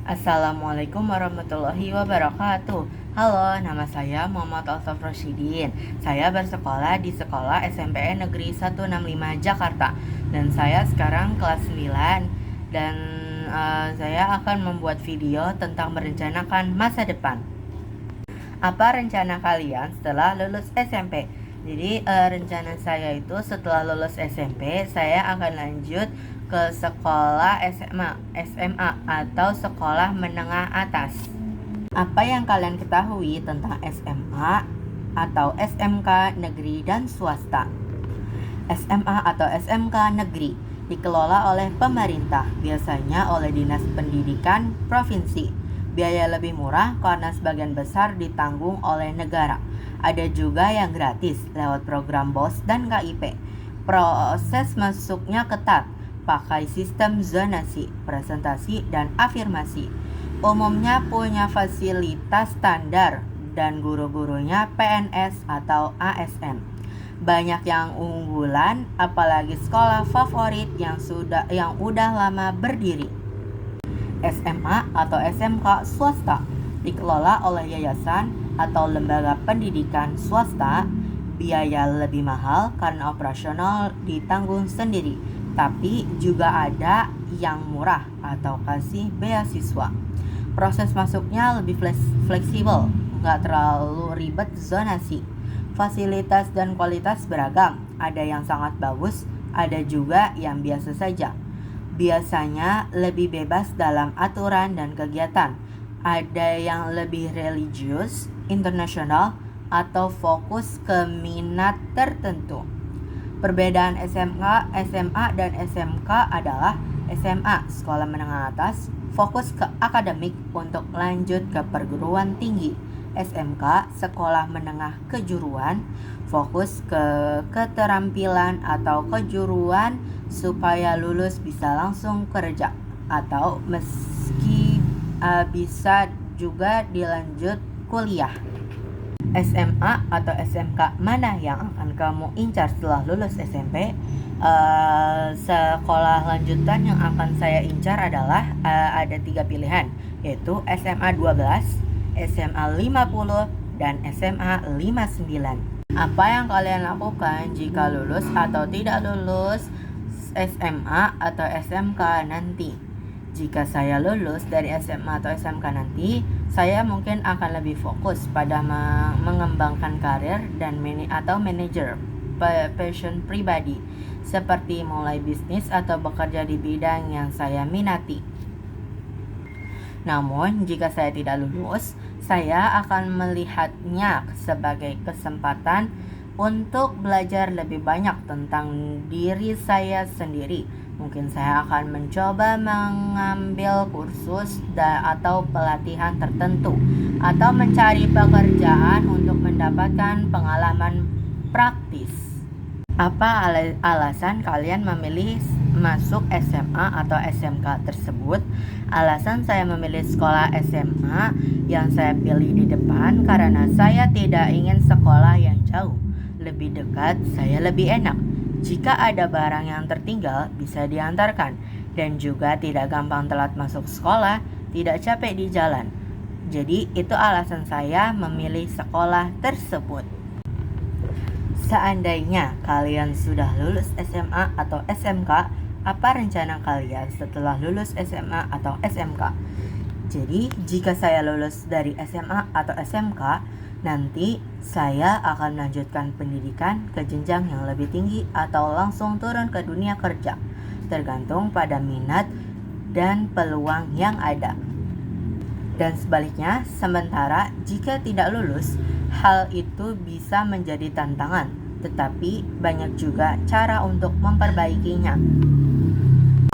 Assalamualaikum warahmatullahi wabarakatuh. Halo, nama saya Muhammad Altaf Rosyidin. Saya bersekolah di Sekolah SMPN Negeri 165 Jakarta. Dan saya sekarang kelas 9. Dan saya akan membuat video tentang merencanakan masa depan. Apa rencana kalian setelah lulus SMP? Jadi rencana saya itu setelah lulus SMP saya akan lanjut ke sekolah SMA atau sekolah menengah atas. Apa yang kalian ketahui tentang SMA atau SMK negeri dan swasta? SMA atau SMK negeri dikelola oleh pemerintah, biasanya oleh Dinas Pendidikan Provinsi. Biaya lebih murah karena sebagian besar ditanggung oleh negara. Ada juga yang gratis lewat program BOS dan KIP. Proses masuknya ketat, pakai sistem zonasi, presentasi, dan afirmasi. Umumnya punya fasilitas standar dan guru-gurunya PNS atau ASN. Banyak yang unggulan, apalagi sekolah favorit yang udah lama berdiri. SMA atau SMK swasta dikelola oleh yayasan atau lembaga pendidikan swasta. Biaya lebih mahal karena operasional ditanggung sendiri, tapi juga ada yang murah atau kasih beasiswa. Proses masuknya lebih fleksibel, nggak terlalu ribet zonasi. Fasilitas dan kualitas beragam, ada yang sangat bagus, ada juga yang biasa saja. Biasanya lebih bebas dalam aturan dan kegiatan. Ada yang lebih religius, internasional, atau fokus ke minat tertentu. Perbedaan SMA dan SMK adalah SMA, sekolah menengah atas, fokus ke akademik untuk lanjut ke perguruan tinggi. SMK, sekolah menengah kejuruan, fokus ke keterampilan atau kejuruan supaya lulus bisa langsung kerja, atau meski bisa juga dilanjut kuliah. SMA atau SMK mana yang akan kamu incar setelah lulus SMP? Sekolah lanjutan yang akan saya incar adalah ada 3 pilihan, yaitu SMA 12, SMA 50, dan SMA 59. Apa yang kalian lakukan jika lulus atau tidak lulus SMA atau SMK nanti? Jika saya lulus dari SMA atau SMK nanti, saya mungkin akan lebih fokus pada mengembangkan karir dan manajer passion pribadi, seperti mulai bisnis atau bekerja di bidang yang saya minati. Namun, jika saya tidak lulus, saya akan melihatnya sebagai kesempatan untuk belajar lebih banyak tentang diri saya sendiri. Mungkin saya akan mencoba mengambil kursus atau pelatihan tertentu, atau mencari pekerjaan untuk mendapatkan pengalaman praktis. Apa alasan kalian memilih masuk SMA atau SMK tersebut? Alasan saya memilih sekolah SMA yang saya pilih di depan karena saya tidak ingin sekolah yang jauh. Lebih dekat, saya lebih enak. Jika ada barang yang tertinggal, bisa diantarkan. Dan juga tidak gampang telat masuk sekolah, tidak capek di jalan. Jadi itu alasan saya memilih sekolah tersebut. Seandainya kalian sudah lulus SMA atau SMK, apa rencana kalian setelah lulus SMA atau SMK? Jadi, jika saya lulus dari SMA atau SMK, nanti saya akan melanjutkan pendidikan ke jenjang yang lebih tinggi atau langsung turun ke dunia kerja, tergantung pada minat dan peluang yang ada. Dan sebaliknya, sementara jika tidak lulus, hal itu bisa menjadi tantangan, tetapi banyak juga cara untuk memperbaikinya.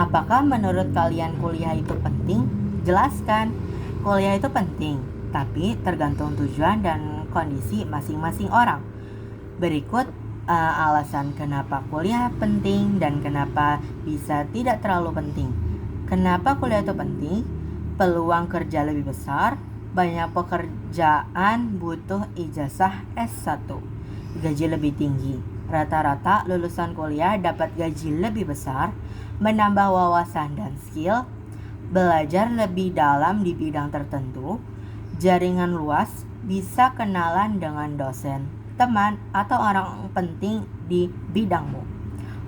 Apakah menurut kalian kuliah itu penting? Jelaskan. Kuliah itu penting, tapi tergantung tujuan dan kondisi masing-masing orang. Berikut alasan kenapa kuliah penting dan kenapa bisa tidak terlalu penting. Kenapa kuliah itu penting? Peluang kerja lebih besar, banyak pekerjaan butuh ijazah S1, gaji lebih tinggi. Rata-rata lulusan kuliah dapat gaji lebih besar, menambah wawasan dan skill, belajar lebih dalam di bidang tertentu, jaringan luas, bisa kenalan dengan dosen, teman, atau orang penting di bidangmu.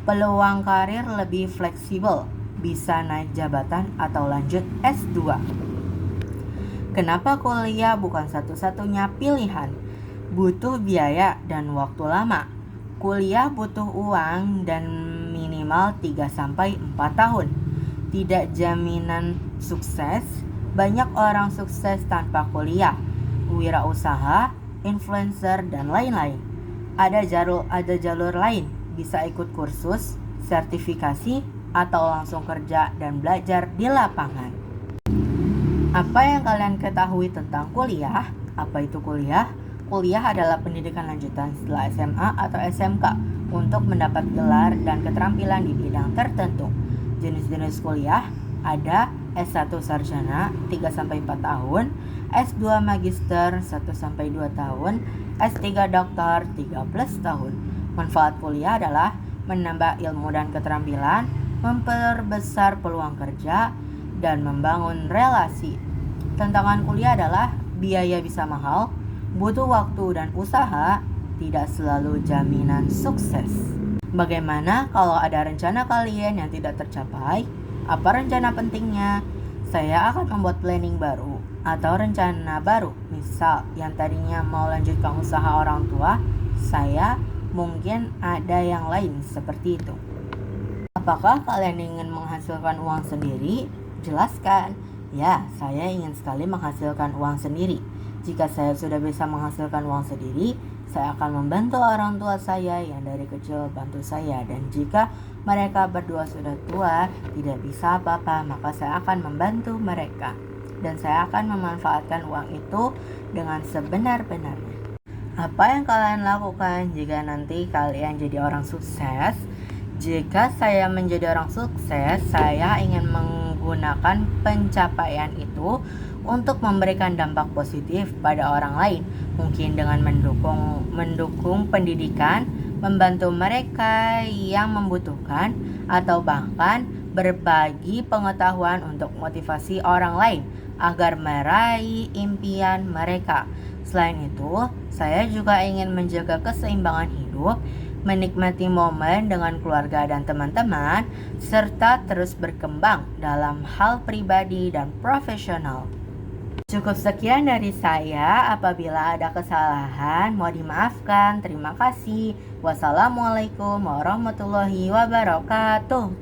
Peluang karir lebih fleksibel, bisa naik jabatan atau lanjut S2. Kenapa kuliah bukan satu-satunya pilihan? Butuh biaya dan waktu lama. Kuliah butuh uang dan minimal 3-4 tahun. Tidak jaminan sukses. Banyak orang sukses tanpa kuliah, wirausaha, influencer, dan lain-lain. Ada jalur lain, bisa ikut kursus, sertifikasi, atau langsung kerja dan belajar di lapangan. Apa yang kalian ketahui tentang kuliah? Apa itu kuliah? Kuliah adalah pendidikan lanjutan setelah SMA atau SMK untuk mendapat gelar dan keterampilan di bidang tertentu. Jenis-jenis kuliah ada S1 sarjana 3-4 tahun, S2 magister 1-2 tahun, S3 doktor 13 tahun. Manfaat kuliah adalah menambah ilmu dan keterampilan, memperbesar peluang kerja, dan membangun relasi. Tantangan kuliah adalah biaya bisa mahal, butuh waktu dan usaha, tidak selalu jaminan sukses. Bagaimana kalau ada rencana kalian yang tidak tercapai? Apa rencana pentingnya? Saya akan membuat planning baru atau rencana baru. Misal yang tadinya mau lanjutkan usaha orang tua, saya mungkin ada yang lain seperti itu. Apakah kalian ingin menghasilkan uang sendiri? Jelaskan. Ya, saya ingin sekali menghasilkan uang sendiri. Jika saya sudah bisa menghasilkan uang sendiri, saya akan membantu orang tua saya yang dari kecil bantu saya. Dan jika mereka berdua sudah tua, tidak bisa apa-apa, maka saya akan membantu mereka. Dan saya akan memanfaatkan uang itu dengan sebenar-benarnya. Apa yang kalian lakukan jika nanti kalian jadi orang sukses? Jika saya menjadi orang sukses, saya ingin menggunakan pencapaian itu untuk memberikan dampak positif pada orang lain. Mungkin dengan mendukung pendidikan, membantu mereka yang membutuhkan, atau bahkan berbagi pengetahuan untuk motivasi orang lain agar meraih impian mereka. Selain itu, saya juga ingin menjaga keseimbangan hidup, menikmati momen dengan keluarga dan teman-teman, serta terus berkembang dalam hal pribadi dan profesional. Cukup sekian dari saya. Apabila ada kesalahan, mohon dimaafkan. Terima kasih. Wassalamualaikum warahmatullahi wabarakatuh.